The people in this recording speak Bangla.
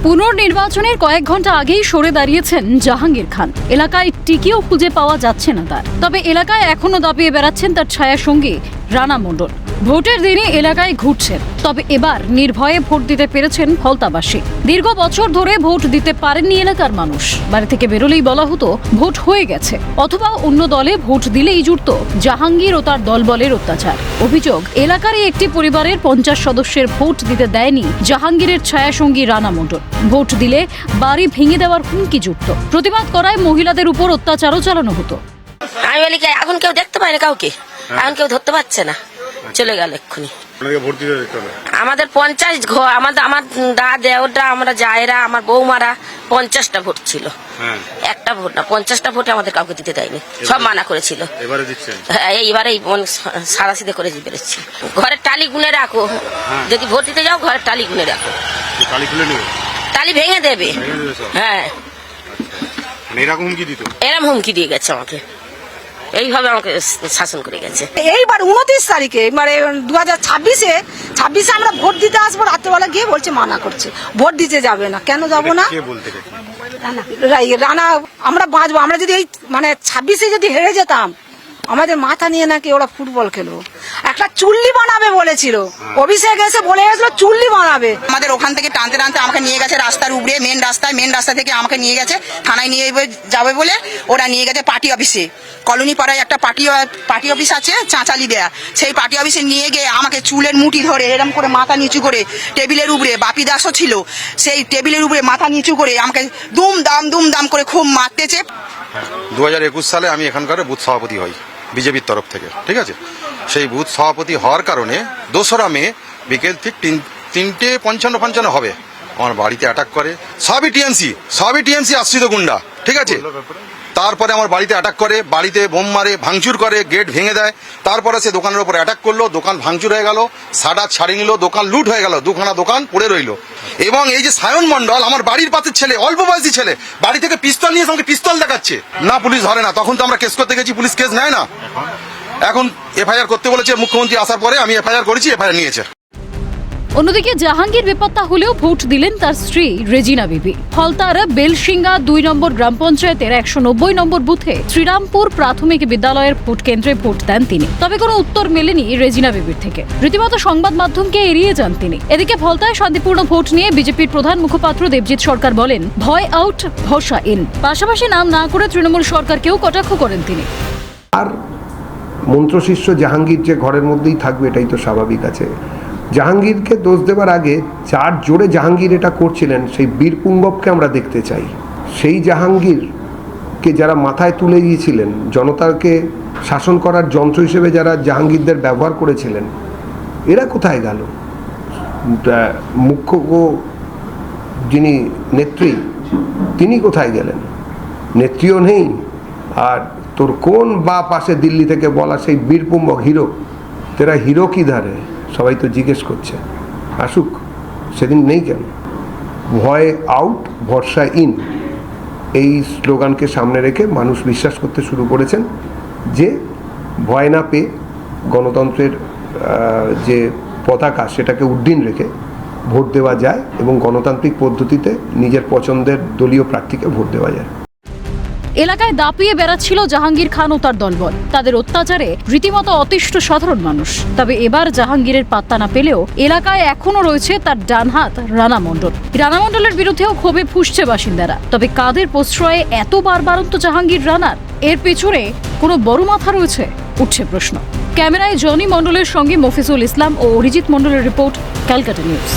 পুনর্নির্বাচনের কয়েক ঘন্টা আগেই সরে দাঁড়িয়েছেন জাহাঙ্গীর খান। এলাকায় টিকিও খুঁজে পাওয়া যাচ্ছে না তার। তবে এলাকায় এখনো দাপিয়ে বেড়াচ্ছেন তার ছায়া সঙ্গী রানা মণ্ডল। ভোটের দিনে এলাকায় ঘুরছেন, তবে এবার নির্ভয়ে ভোট দিতে পেরেছেন ফলতাবাসী। দীর্ঘ বছর ধরে ভোট দিতে পারেননি এলাকার মানুষ। বাড়ি থেকে বেরোলেই বলা হতো ভোট হয়ে গেছে, অথবা অন্য দলে ভোট দিলেই জুড়ত জাহাঙ্গীর ও তার দলবলের অত্যাচার। অভিযোগ, এলাকারই একটি পরিবারের 50 সদস্যের ভোট দিতে দেয়নি জাহাঙ্গীরের ছায়াসঙ্গী রানা মণ্ডল। ভোট দিলে বাড়ি ভেঙে দেওয়ার হুমকি জুটত। প্রতিবাদ করায় মহিলাদের উপর অত্যাচারও চালানো হতো। আমি বলি এখন কেউ দেখতে পায় না, কাউকে এখন কেউ ধরতে পারছে না, চলে গেল এক্ষুনি। আমাদের 50 ঘর, আমার দাদা, আমরা জায়েরা, আমার বৌমারা 50টা ভোট ছিল। একটা ভোট না, 50টা ভোটে আমাদের কাউকে দিতে দেয়নি, সব মানা করেছিল। এইবারে সারাসিদে করে বেরোচ্ছি। ঘরের টালি গুনে রাখো, যদি ভোট দিতে যাও ঘরের টালি গুনে রাখো, টালি ভেঙে দেবে। হ্যাঁ, এরকম হুমকি দিয়ে গেছে আমাকে, এইভাবে আমাকে শাসন করে গেছে। এইবার 29 তারিখে মানে 2026-এ আমরা ভোট দিতে আসবো, রাত্রেবেলা গিয়ে বলছে মানা করছে, ভোট দিতে যাবে না। কেন যাবো না? রানা, আমরা বাঁচবো। আমরা যদি এই মানে 26-এ যদি হেরে যেতাম, আমাদের মাথা নিয়ে নাকি ওরা ফুটবল খেলবো। একটা চুল্লি বানাবে বলেছিল, অভিষেক এসে বলে গেছিল চুল্লি বানাবে। আমাদের ওখান থেকে টানতে টানতে আমাকে নিয়ে গেছে রাস্তার উপরে, মেন রাস্তা থেকে আমাকে নিয়ে গেছে থানায় নিয়ে যাবে বলে। ওরা নিয়ে গেছে পার্টি অফিসে, কলোনি পাড়ায় একটা পার্টি অফিস আছে, চাঁচালি দেয়া। সেই পার্টি অফিসে নিয়ে গিয়ে আমাকে চুলের মুঠি ধরে এরম করে মাথা নিচু করে টেবিলের উপরে, বাপি দাসও ছিল, সেই টেবিলের উপরে মাথা নিচু করে আমাকে দুম দাম করে খুব মারতেছে। 2021 সালে আমি এখানকার বুথ সভাপতি হই বিজেপির তরফ থেকে, ঠিক আছে। সেই বুথ সভাপতি হওয়ার কারণে 2রা মে বিকেল ঠিক 3:55 হবে আমার বাড়িতে অ্যাটাক করে। সবই টিএমসি আশ্রিত গুন্ডা, ঠিক আছে। তারপরে আমার বাড়িতে অ্যাটাক করে, বাড়িতে বোম মারে, ভাঙচুর করে, গেট ভেঙে দেয়। তারপরে সে দোকানের উপর অ্যাটাক করলো, দোকান ভাঙচুর হয়ে গেল, শাটার ছাড়িয়ে নিল, দোকান লুট হয়ে গেল, 2খানা দোকান পড়ে রইল। এবং এই যে সায়ন মণ্ডল, আমার বাড়ির পাশের ছেলে, অল্প বয়সী ছেলে, বাড়ি থেকে পিস্তল নিয়ে আমাকে পিস্তল দেখাচ্ছে। না, পুলিশ ধরে না। তখন তো আমরা কেস করতে গেছি, পুলিশ কেস নেয় না। এখন এফআইআর করতে বলেছে মুখ্যমন্ত্রী আসার পরে, আমি এফআইআর করেছি, এফআইআর নিয়েছে। অন্যদিকে জাহাঙ্গীর বেপাত্তা হলেও ভোট দিলেন তার স্ত্রী রেজিনা বিবি। ফলতার বেলসিঙ্গা 2 নম্বর গ্রাম পঞ্চায়েতের 190 নম্বর বুথে শ্রীরামপুর প্রাথমিক বিদ্যালয়ের ভোট কেন্দ্রে ভোট দেন তিনি। তবে কোনো উত্তর মেলেনি রেজিনা বিবির থেকে। রীতিমতো সংবাদ মাধ্যমকে এড়িয়ে যান তিনি। এদিকে ফলতায় শান্তিপূর্ণ ভোট নিয়ে বিজেপির প্রধান মুখপাত্র দেবজিৎ সরকার বলেন, ভয় আউট, ভরসা ইন। পাশাপাশি নাম না করে তৃণমূল সরকারকেও কটাক্ষ করেন তিনি। আর মন্ত্রশিষ্য জাহাঙ্গীর যে ঘরের মধ্যেই থাকবে, এটাই তো স্বাভাবিক আছে। জাহাঙ্গীরকে দোষ দেবার আগে যার জোরে জাহাঙ্গীর এটা করছিলেন, সেই বীরপুঙ্গবকে আমরা দেখতে চাই। সেই জাহাঙ্গীরকে যারা মাথায় তুলে দিয়েছিলেন, জনতাকে শাসন করার যন্ত্র হিসেবে যারা জাহাঙ্গীরদের ব্যবহার করেছিলেন, এরা কোথায় গেল? মুখ্য যিনি নেত্রী, তিনি কোথায় গেলেন? নেত্রীও নেই। আর তোর কোন বা পাশে দিল্লি থেকে বলা সেই বীরপুঙ্গব হিরো, তেরা হিরো কি ধারে, সবাই তো জিজ্ঞেস করছে। আসুক, সেদিন নেই কেন? ভয় আউট, ভরসা ইন, এই স্লোগানকে সামনে রেখে মানুষ বিশ্বাস করতে শুরু করেছেন যে ভয় না পেয়ে গণতন্ত্রের যে পতাকা, সেটাকে উড্ডীন রেখে ভোট দেওয়া যায় এবং গণতান্ত্রিক পদ্ধতিতে নিজের পছন্দের দলীয় প্রার্থীকে ভোট দেওয়া যায়। এলাকায় দাপিয়ে বেড়াচ্ছিল জাহাঙ্গীর খান ও তার দলবল। তাদের অত্যাচারে রীতিমতো অতিষ্ঠ সাধারণ মানুষ। তবে এবার জাহাঙ্গীরের পাত্তা না পেলেও এলাকায় এখনো রয়েছে তার ডান হাত রানা মণ্ডল। রানা মণ্ডলের বিরুদ্ধেও ক্ষোভে ফুঁসছে বাসিন্দারা। তবে কাদের প্রশ্রয়ে এত বারবারন্ত জাহাঙ্গীর রানার? এর পেছনে কোনো বড় মাথা রয়েছে, উঠছে প্রশ্ন। ক্যামেরায় জনি মণ্ডলের সঙ্গে মফিজুল ইসলাম ও অরিজিৎ মণ্ডলের রিপোর্ট, ক্যালকাটা নিউজ।